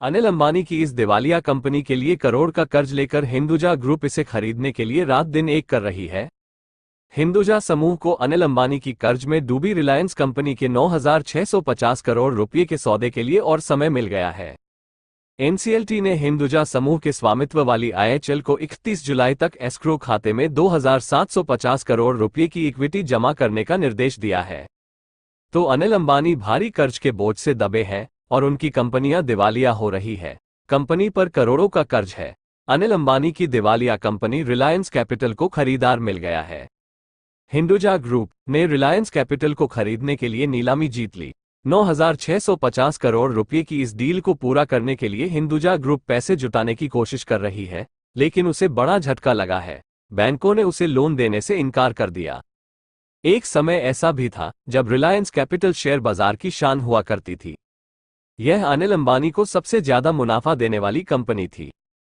अनिल अंबानी की इस दिवालिया कंपनी के लिए करोड़ का कर्ज लेकर हिंदुजा ग्रुप इसे खरीदने के लिए रात दिन एक कर रही है। हिंदुजा समूह को अनिल अंबानी की कर्ज में डूबी रिलायंस कंपनी के 9,650 करोड़ रुपये के सौदे के लिए और समय मिल गया है। एनसीएलटी ने हिंदुजा समूह के स्वामित्व वाली आईएचएल को 31 जुलाई तक एस्क्रो खाते में 2,750 करोड़ रुपये की इक्विटी जमा करने का निर्देश दिया है। तो अनिल अंबानी भारी कर्ज के बोझ से दबे हैं और उनकी कंपनियां दिवालिया हो रही है। कंपनी पर करोड़ों का कर्ज है। अनिल अंबानी की दिवालिया कंपनी रिलायंस कैपिटल को खरीदार मिल गया है। हिंदुजा ग्रुप ने रिलायंस कैपिटल को खरीदने के लिए नीलामी जीत ली। 9,650 करोड़ रुपये की इस डील को पूरा करने के लिए हिंदुजा ग्रुप पैसे जुटाने की कोशिश कर रही है, लेकिन उसे बड़ा झटका लगा है। बैंकों ने उसे लोन देने से इनकार कर दिया। एक समय ऐसा भी था जब रिलायंस कैपिटल शेयर बाजार की शान हुआ करती थी। यह अनिल अंबानी को सबसे ज्यादा मुनाफा देने वाली कंपनी थी।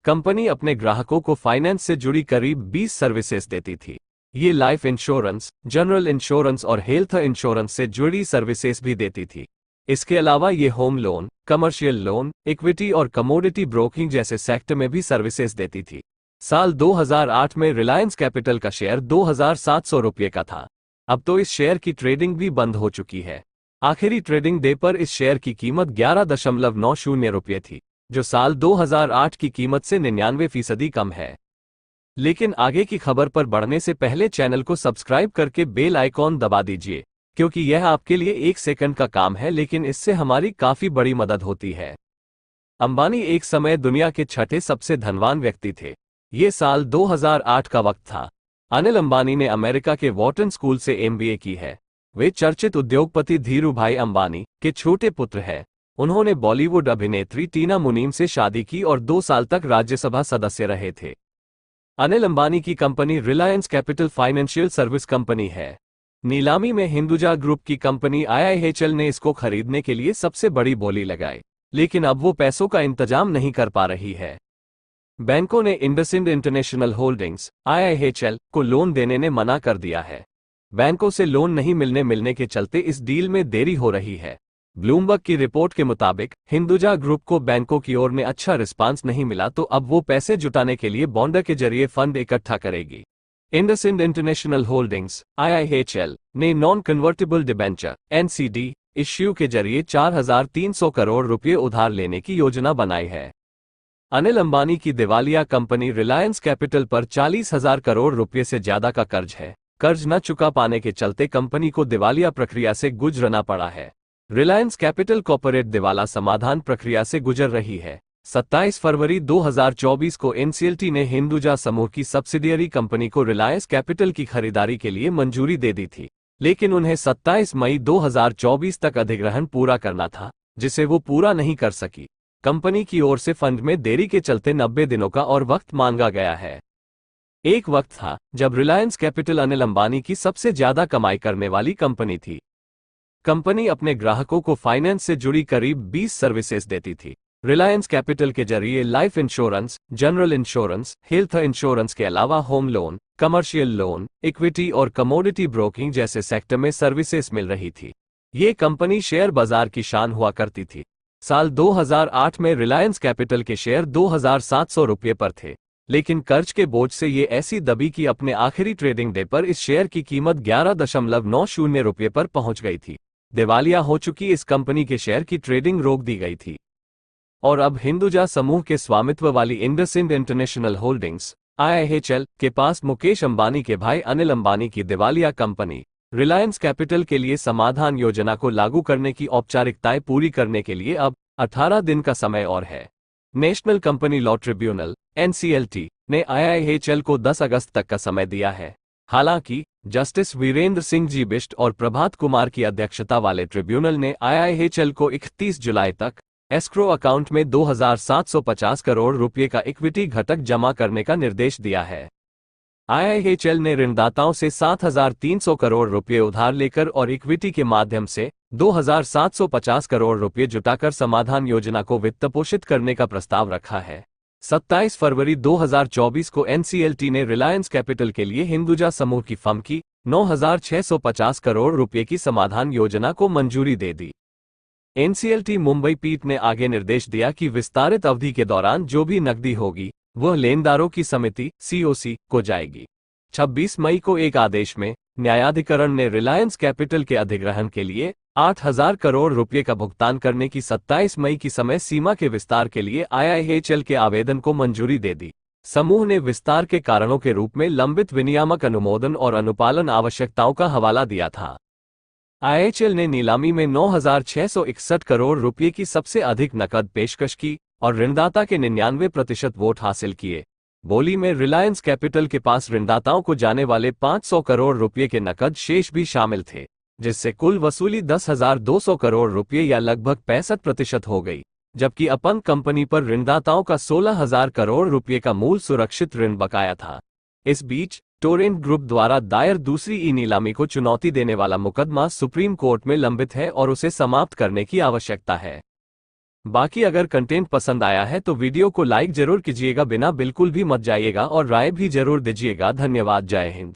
कंपनी अपने ग्राहकों को फाइनेंस से जुड़ी करीब 20 सर्विसेज देती थी। ये लाइफ इंश्योरेंस, जनरल इंश्योरेंस और हेल्थ इंश्योरेंस से जुड़ी सर्विसेज भी देती थी। इसके अलावा ये home loan, commercial loan, equity और कमोडिटी ब्रोकिंग जैसे सेक्टर में भी सर्विसेज देती थी। साल 2008 में रिलायंस कैपिटल का शेयर 2,700 रुपये का था। अब तो इस शेयर की ट्रेडिंग भी बंद हो चुकी है। आखिरी ट्रेडिंग डे पर इस शेयर की कीमत 11.90 रुपये थी, जो साल 2008 की कीमत से 99% कम है। लेकिन आगे की खबर पर बढ़ने से पहले चैनल को सब्सक्राइब करके बेल आइकॉन दबा दीजिए, क्योंकि यह आपके लिए 1 सेकंड का काम है, लेकिन इससे हमारी काफी बड़ी मदद होती है। अंबानी एक समय दुनिया के छठे सबसे धनवान व्यक्ति थे। ये साल 2008 का वक्त था। अनिल अंबानी ने अमेरिका के वॉर्टन स्कूल से एमबीए की है। वे चर्चित उद्योगपति धीरूभाई अंबानी के छोटे पुत्र हैं। उन्होंने बॉलीवुड अभिनेत्री टीना मुनीम से शादी की और 2 साल तक राज्यसभा सदस्य रहे थे। अनिल अंबानी की company Reliance capital financial service company है। नीलामी में हिंदुजा ग्रुप की कंपनी आईआईएचएल ने इसको खरीदने के लिए सबसे बड़ी बोली लगाई, लेकिन अब वो पैसों का इंतजाम नहीं कर पा रही है। बैंकों ने इंडसइंड इंटरनेशनल होल्डिंग्स आईआईएचएल को लोन देने ने मना कर दिया है। बैंकों से लोन नहीं मिलने के चलते इस डील में देरी हो रही है। ब्लूमबर्ग की रिपोर्ट के मुताबिक हिंदुजा ग्रुप को बैंकों की ओर में अच्छा रिस्पांस नहीं मिला, तो अब वो पैसे जुटाने के लिए बॉन्ड के जरिए फंड इकट्ठा करेगी। इंडसइंड इंटरनेशनल होल्डिंग्स आईआईएचएल ने non convertible debenture NCD issue के जरिए 4,300 करोड़ रुपये उधार लेने की योजना बनाई है। अनिल अंबानी की दिवालिया कंपनी रिलायंस कैपिटल पर 40,000 करोड़ रुपये से ज्यादा का कर्ज है। कर्ज न चुका पाने के चलते कंपनी को दिवालिया प्रक्रिया से गुजरना पड़ा है। रिलायंस कैपिटल कॉर्पोरेट दिवाला समाधान प्रक्रिया से गुजर रही है। 27 फरवरी 2024 को एनसीएलटी ने हिंदुजा समूह की सब्सिडियरी कंपनी को रिलायंस कैपिटल की खरीदारी के लिए मंजूरी दे दी थी, लेकिन उन्हें 27 मई 2024 तक अधिग्रहण पूरा करना था, जिसे वो पूरा नहीं कर सकी। कंपनी की ओर से फंड में देरी के चलते 90 दिनों का और वक्त मांगा गया है। एक वक्त था जब रिलायंस कैपिटल अनिल अंबानी की सबसे ज्यादा कमाई करने वाली कंपनी थी। कंपनी अपने ग्राहकों को फाइनेंस से जुड़ी करीब 20 सर्विसेज देती थी। रिलायंस कैपिटल के जरिए life insurance, general insurance, health insurance के अलावा home loan, commercial loan, equity और कमोडिटी ब्रोकिंग जैसे सेक्टर में सर्विसेज मिल रही थी। ये कंपनी शेयर बाजार की शान हुआ करती थी। साल 2008 में रिलायंस कैपिटल के शेयर 2,700 रुपये पर थे, लेकिन कर्ज के बोझ से ये ऐसी दबी कि अपने आखिरी ट्रेडिंग डे पर इस शेयर की कीमत 11.90 रुपये पर पहुंच गई थी। दिवालिया हो चुकी इस कंपनी के शेयर की ट्रेडिंग रोक दी गई थी। और अब हिंदुजा समूह के स्वामित्व वाली इंडसइंड इंटरनेशनल होल्डिंग्स आईआईएचएल के पास मुकेश अंबानी के भाई अनिल अंबानी की दिवालिया कंपनी रिलायंस कैपिटल के लिए समाधान योजना को लागू करने की औपचारिकताएं पूरी करने के लिए अब 18 दिन का समय और है। National company law tribunal NCLT ने आईआईएचएल को 10 अगस्त तक का समय दिया है। हालांकि जस्टिस वीरेंद्र सिंह जी बिष्ट और प्रभात कुमार की अध्यक्षता वाले ट्रिब्यूनल ने आईआईएचएल को 31 जुलाई तक एस्क्रो अकाउंट में 2,750 करोड़ रुपये का इक्विटी घटक जमा करने का निर्देश दिया है। आईआईएचएल ने ऋणदाताओं से 7,300 करोड़ रुपये उधार लेकर और इक्विटी के माध्यम से 2,750 करोड़ रुपये जुटाकर समाधान योजना को वित्तपोषित करने का प्रस्ताव रखा है। 27 फरवरी 2024 को एनसीएलटी ने रिलायंस कैपिटल के लिए हिंदुजा समूह की फर्म की 9,650 करोड़ रुपये की समाधान योजना को मंजूरी दे दी। एनसीएलटी मुंबई पीठ ने आगे निर्देश दिया कि विस्तारित अवधि के दौरान जो भी नकदी होगी वह लेनदारों की समिति सीओसी को जाएगी। 26 मई को एक आदेश में न्यायाधिकरण ने रिलायंस कैपिटल के अधिग्रहण के लिए 8,000 करोड़ रुपए का भुगतान करने की 27 मई की समय सीमा के विस्तार के लिए आईआईएचएल के आवेदन को मंजूरी दे दी। समूह ने विस्तार के कारणों के रूप में लंबित विनियामक अनुमोदन और अनुपालन आवश्यकताओं का हवाला दिया था। आईएचएल ने नीलामी में 9,661 करोड़ रुपए की सबसे अधिक नकद पेशकश की और ऋणदाता के 99% वोट हासिल किए। बोली में रिलायंस कैपिटल के पास ऋणदाताओं को जाने वाले 500 करोड़ रुपए के नकद शेष भी शामिल थे, जिससे कुल वसूली 10,200 करोड़ रुपए या लगभग 65% हो गई, जबकि अपन कंपनी पर ऋणदाताओं का 16,000 करोड़ रुपए का मूल सुरक्षित ऋण बकाया था। इस बीच टोरेंट ग्रुप द्वारा दायर दूसरी ई नीलामी को चुनौती देने वाला मुकदमा सुप्रीम कोर्ट में लंबित है और उसे समाप्त करने की आवश्यकता है। बाकी अगर कंटेंट पसंद आया है तो वीडियो को लाइक जरूर कीजिएगा, बिल्कुल भी मत जाइएगा और राय भी जरूर दीजिएगा। धन्यवाद। जय हिंद।